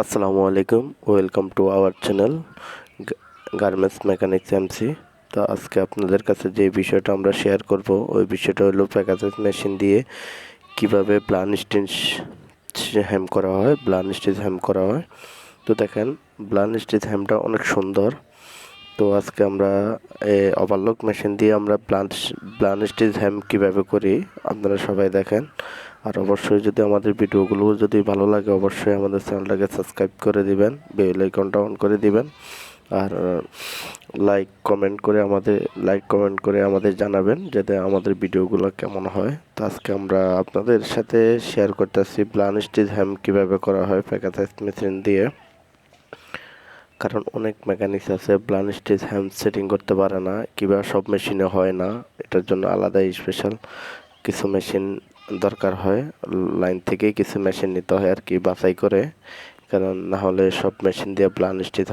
আসসালামু আলাইকুম, welcome to our channel garments mechanics MC. তো আজকে আপনাদের কাছে যে বিষয়টা আমরা শেয়ার করব ওই বিষয়টা হলো প্যাকেজ মেশিন দিয়ে কিভাবে প্লান স্টিচ হ্যাম করা হয়, তো দেখেন প্লান স্টিচ হ্যামটা অনেক সুন্দর। তো আজকে আমরা ওভারলক মেশিন দিয়ে আমরা প্লান স্টিচ হ্যাম কীভাবে করি আপনারা সবাই দেখেন। আর অবশ্যই যদি আমাদের ভিডিওগুলো যদি ভালো লাগে অবশ্যই আমাদের চ্যানেলটাকে সাবস্ক্রাইব করে দিবেন, বেল আইকনটা অন করে দিবেন। আর লাইক কমেন্ট করে আমাদের জানাবেন যাতে আমাদের ভিডিওগুলো কেমন হয়। তো আজকে আমরা আপনাদের সাথে শেয়ার করতেছি প্লান স্টিচ হ্যাম কীভাবে করা হয় প্যাকেজ মেশিন দিয়ে। কারণ অনেক মেকানিক্স আছে প্লান স্টিচ হ্যাম সেটিং করতে পারে না, কিংবা সব মেশিনে হয় না। এটার জন্য আলাদা স্পেশাল কিছু মেশিন দরকার হয়, লাইন থেকেই কিছু মেশিন নিতে হয় আর কি, বাছাই করে। কারণ না হলে সব মেশিন দিয়ে প্লান স্টিচ